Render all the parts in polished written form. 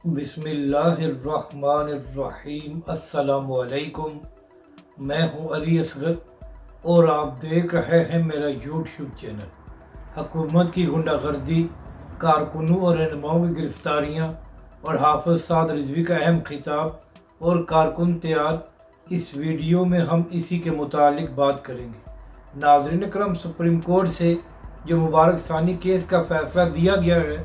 بسم اللہ الرحمن الرحیم۔ السلام علیکم، میں ہوں علی اصغر اور آپ دیکھ رہے ہیں میرا یوٹیوب چینل۔ حکومت کی غنڈہ گردی، کارکنوں اور رہنماؤں کی گرفتاریاں اور حافظ سعد رضوی کا اہم خطاب اور کارکن تیار، اس ویڈیو میں ہم اسی کے متعلق بات کریں گے۔ ناظرین اکرام، سپریم کورٹ سے جو مبارک ثانی کیس کا فیصلہ دیا گیا ہے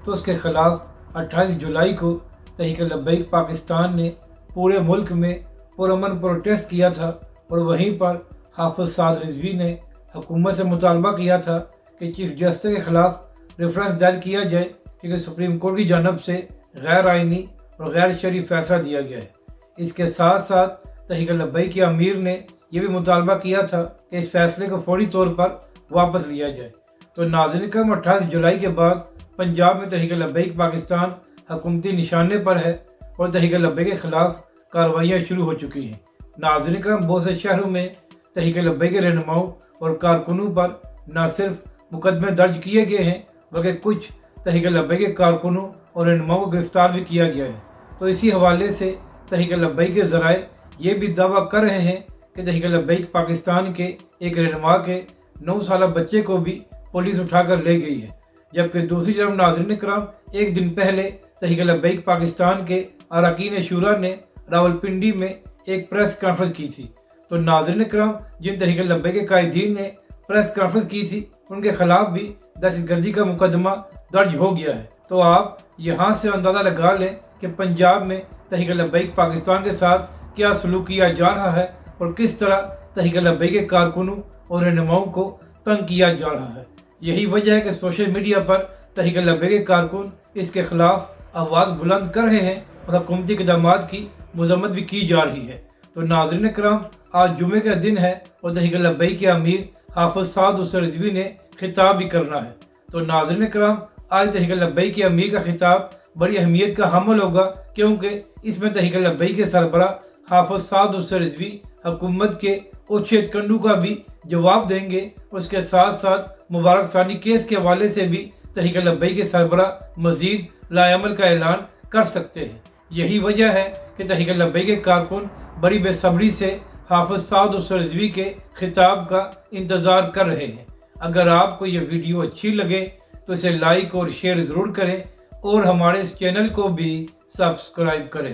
تو اس کے خلاف 28 جولائی کو تحریک لبیک پاکستان نے پورے ملک میں پرامن پروٹیسٹ کیا تھا، اور وہیں پر حافظ سعد رضوی نے حکومت سے مطالبہ کیا تھا کہ چیف جسٹس کے خلاف ریفرنس دائر کیا جائے، کیونکہ سپریم کورٹ کی جانب سے غیر آئینی اور غیر شرعی فیصلہ دیا گیا ہے۔ اس کے ساتھ ساتھ تحریک لبیک کے امیر نے یہ بھی مطالبہ کیا تھا کہ اس فیصلے کو فوری طور پر واپس لیا جائے۔ تو ناظرین کرام، 28 جولائی کے بعد پنجاب میں تحریک لبیک پاکستان حکومتی نشانے پر ہے اور تحریک لبیک کے خلاف کارروائیاں شروع ہو چکی ہیں۔ ناظرین کرام، بہت سے شہروں میں تحریک لبیک کے رہنماؤں اور کارکنوں پر نہ صرف مقدمے درج کیے گئے ہیں بلکہ کچھ تحریک لبیک کے کارکنوں اور رہنماؤں کو گرفتار بھی کیا گیا ہے۔ تو اسی حوالے سے تحریک لبیک کے ذرائع یہ بھی دعویٰ کر رہے ہیں کہ تحریک لبیک پاکستان کے ایک رہنما کے 9 سالہ بچے کو بھی پولیس اٹھا کر لے گئی ہے، جبکہ دوسری جانب ناظرین کرام، ایک دن پہلے تحریک لبیک پاکستان کے اراکین شورا نے راولپنڈی میں ایک پریس کانفرنس کی تھی۔ تو ناظرین کرام، جن تحریک لبیک کے قائدین نے پریس کانفرنس کی تھی ان کے خلاف بھی دہشت گردی کا مقدمہ درج ہو گیا ہے۔ تو آپ یہاں سے اندازہ لگا لیں کہ پنجاب میں تحریک لبیک پاکستان کے ساتھ کیا سلوک کیا جا رہا ہے اور کس طرح تحریک لبیک کے کارکنوں اور رہنماؤں کو تنگ کیا جا رہا ہے۔ یہی وجہ ہے کہ سوشل میڈیا پر تحریک لبیک کے کارکن اس کے خلاف آواز بلند کر رہے ہیں اور حکومتی اقدامات کی مذمت بھی کی جا رہی ہے۔ تو ناظرین کرام، آج جمعے کا دن ہے اور تحریک لبیک کے امیر حافظ سعد رضوی نے خطاب بھی کرنا ہے۔ تو ناظرین کرام، آج تحریک لبیک کے امیر کا خطاب بڑی اہمیت کا حامل ہوگا، کیونکہ اس میں تحریک لبیک کے سربراہ حافظ سعد رضوی حکومت کے اوچھت کنڈوں کا بھی جواب دیں گے، اور اس کے ساتھ ساتھ مبارک ثانی کیس کے حوالے سے بھی تحریک لبیک کے سربراہ مزید لائے عمل کا اعلان کر سکتے ہیں۔ یہی وجہ ہے کہ تحریک لبیک کے کارکن بڑی بے صبری سے حافظ سعد رضوی کے خطاب کا انتظار کر رہے ہیں۔ اگر آپ کو یہ ویڈیو اچھی لگے تو اسے لائک اور شیئر ضرور کریں، اور ہمارے اس چینل کو بھی سبسکرائب کریں۔